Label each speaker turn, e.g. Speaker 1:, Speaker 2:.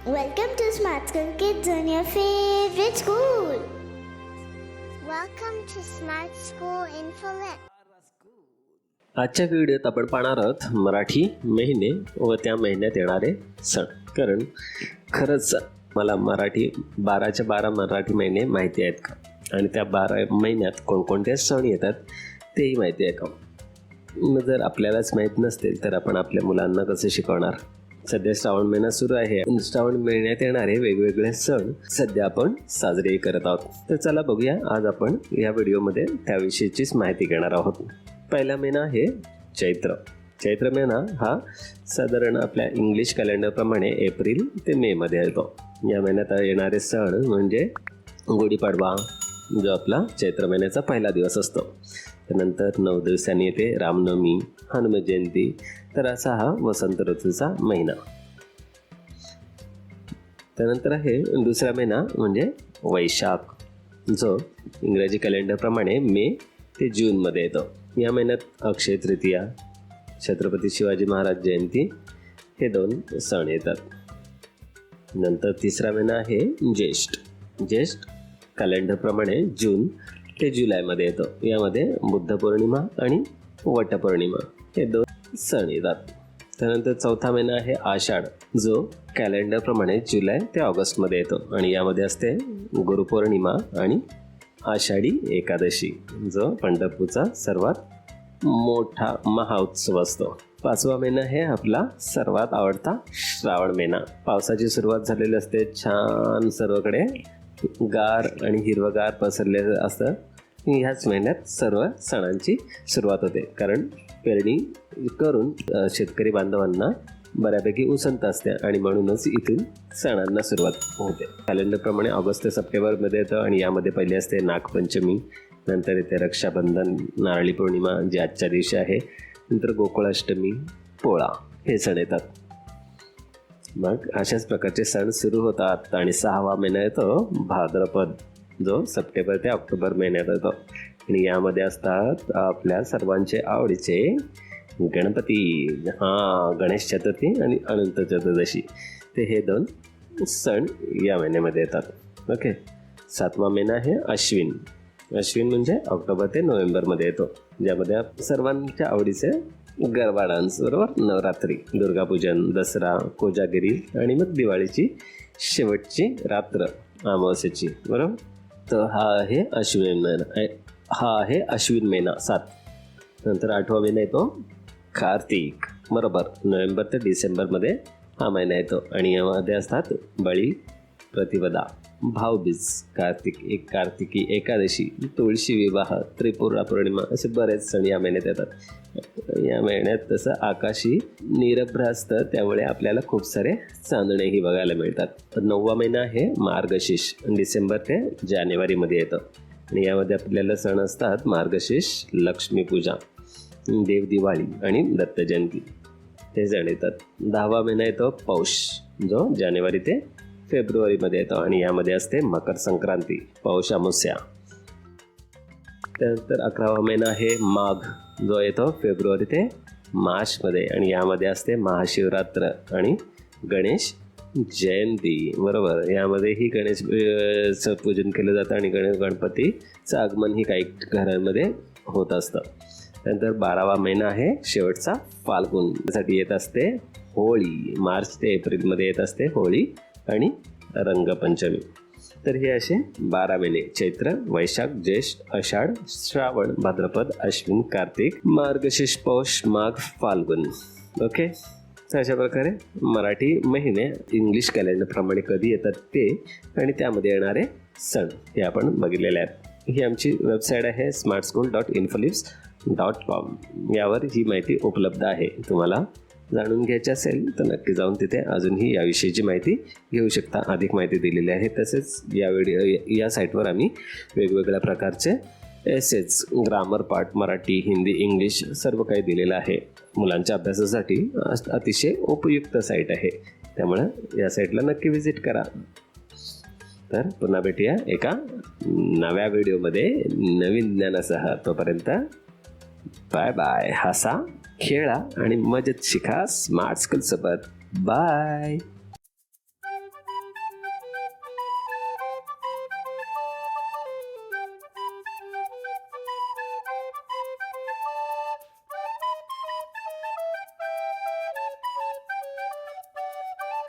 Speaker 1: Welcome to Smart School Kids on your favorite school.
Speaker 2: Welcome to Smart School Infolet.
Speaker 3: आजच्या व्हिडिओत आपण पाहणार आहोत मराठी महिने व त्या महिन्यात येणारे सण. कारण खरंच मला 12च्या 12 मराठी महिने माहिती आहेत का, आणि त्या 12 महिन्यात कोणकोणते सण येतात तेही माहिती आहे का. मग जर आपल्यालाच माहीत नसतील तर आपण आपल्या मुलांना कसं शिकवणार. सध्या श्रावण महिना सुरू आहे. श्रावण महिन्यात येणारे वेगवेगळे सण सध्या आपण साजरे करत आहोत. तर चला बघूया, आज आपण या व्हिडिओमध्ये त्याविषयीचीच माहिती घेणार आहोत. पहिला महिना आहे चैत्र. चैत्र महिना हा साधारण आपल्या इंग्लिश कॅलेंडरप्रमाणे एप्रिल ते मे मध्ये येतो. या महिन्यात येणारे सण म्हणजे गुढीपाडवा, जो आपला चैत्र महिन्याचा पहिला दिवस असतो. त्यानंतर 9 दिवसांनी येते रामनवमी, हनुमान जयंती. तर असा हा वसंत ऋतूचा महिना. त्यानंतर आहे दुसरा महिना म्हणजे वैशाख, जो इंग्रजी कॅलेंडरप्रमाणे मे ते जूनमध्ये येतो. या महिन्यात अक्षय तृतीया, छत्रपती शिवाजी महाराज जयंती हे 2 सण येतात. नंतर तिसरा महिना आहे ज्येष्ठ. ज्येष्ठ कॅलेंडरप्रमाणे जून ते जुलैमध्ये येतो. यामध्ये बुद्ध पौर्णिमा आणि वटपौर्णिमा हे 2 सण येतात. त्यानंतर चौथा महिना आहे आषाढ, जो कॅलेंडरप्रमाणे जुलै ते ऑगस्टमध्ये येतो आणि यामध्ये असते गुरुपौर्णिमा आणि आषाढी एकादशी, जो पंढरपूरचा सर्वात मोठा महाउत्सव असतो. 5वा महिना आहे आपला सर्वात आवडता श्रावण महिना. पावसाची सुरुवात झालेली असते. छान सर्वकडे गार आणि हिरवगार पसरलेलं असतं. ह्याच महिन्यात सर्व सणांची सुरुवात होते, कारण पेरणी करून शेतकरी बांधवांना बऱ्यापैकी उसंत असते आणि म्हणूनच इथून सणांना सुरुवात होते. कॅलेंडरप्रमाणे ऑगस्ट ते सप्टेंबरमध्ये येतं आणि यामध्ये पहिली असते नागपंचमी, नंतर येते रक्षाबंधन, नारळी पौर्णिमा जी आजच्या दिवशी आहे, नंतर गोकुळाष्टमी, पोळा हे सण येतात. मग अशाच प्रकारचे सण सुरू होतात आणि 6वा महिना येतो भाद्रपद, जो सप्टेंबर ते ऑक्टोबर महिन्यात येतो आणि यामध्ये असतात आपल्या सर्वांचे आवडीचे गणपती, गणेश चतुर्थी आणि अनंत चतुर्दशी. ते हे 2 सण या महिन्यामध्ये येतात. ओके. 7वा महिना आहे अश्विन. अश्विन म्हणजे ऑक्टोबर ते नोव्हेंबरमध्ये येतो, ज्यामध्ये सर्वांच्या आवडीचे गरबा डान्स, बरोबर, नवरात्री, दुर्गापूजन, दसरा, कोजागिरी आणि मग दिवाळीची शेवटची रात्र अमावस्येची, बरोबर. तर हा आहे अश्विन महिना 7. नंतर 8वा महिना येतो कार्तिक, बरोबर, नोव्हेंबर ते डिसेंबरमध्ये हा महिना येतो आणि यामध्ये असतात बळी, प्रतिपदा, भाऊबीज, कार्तिकी एकादशी, तुळशी विवाह, त्रिपुरा पौर्णिमा असे बरेच सण या महिन्यात येतात. या महिन्यात तसं आकाशी निरभ्र असतं, त्यामुळे आपल्याला खूप सारे चांदणेही बघायला मिळतात. तर 9वा महिना आहे मार्गशीर्ष, डिसेंबर ते जानेवारीमध्ये येतं आणि यामध्ये आपल्याला सण असतात मार्गशीर्ष, लक्ष्मीपूजा, देव दिवाळी आणि दत्त जयंती हे सण येतात. 10वा महिना येतो पौष, जो जानेवारी ते फेब्रुवारीमध्ये येतो आणि यामध्ये असते मकर संक्रांती, पौष अमावस्या. त्यानंतर 11वा महिना आहे माघ, जो येतो फेब्रुवारी ते मार्चमध्ये आणि यामध्ये असते महाशिवरात्र आणि गणेश जयंती, बरोबर. यामध्येही गणेश पूजन केलं जातं आणि गणपतीचं आगमन ही काही घरांमध्ये होत असतं. त्यानंतर 12वा महिना आहे शेवटचा फाल्गुन, त्यासाठी येत असते होळी. मार्च ते एप्रिलमध्ये येत असते होळी आणि रंगपंचमी. तर हे असे 12 महिने: चैत्र, वैशाख, ज्येष्ठ, आषाढ, श्रावण, भाद्रपद, अश्विन, कार्तिक, मार्गशीर्ष, पौष, माघ, फाल्गुन. ओके. तर अशा प्रकारे मराठी महिने इंग्लिश कॅलेंडरप्रमाणे कधी येतात ते आणि त्यामध्ये येणारे सण हे आपण बघितलेले आहेत. ही आमची वेबसाईट आहे smartschool.infolips.com. यावर ही माहिती उपलब्ध आहे. तुम्हाला जाणून घ्यायची असेल तर नक्की जाऊन तिथे अजूनही याविषयीची माहिती घेऊ शकता. अधिक माहिती दिलेली आहे. तसेच या साईटवर आम्ही वेगवेगळ्या प्रकारचे essays, grammar part, Marathi, Hindi, English सर्व काही दिलेलं आहे. मुलांच्या अभ्यासासाठी अतिशय उपयुक्त साईट आहे, त्यामुळे या साईटला नक्की व्हिजिट करा. तर पुन्हा भेटूया एका नव्या व्हिडिओमध्ये नवीन ज्ञानासह. तोपर्यंत बाय बाय. हसा, खेळा आणि मजेत शिका स्मार्ट स्कूल सोबत. बाय.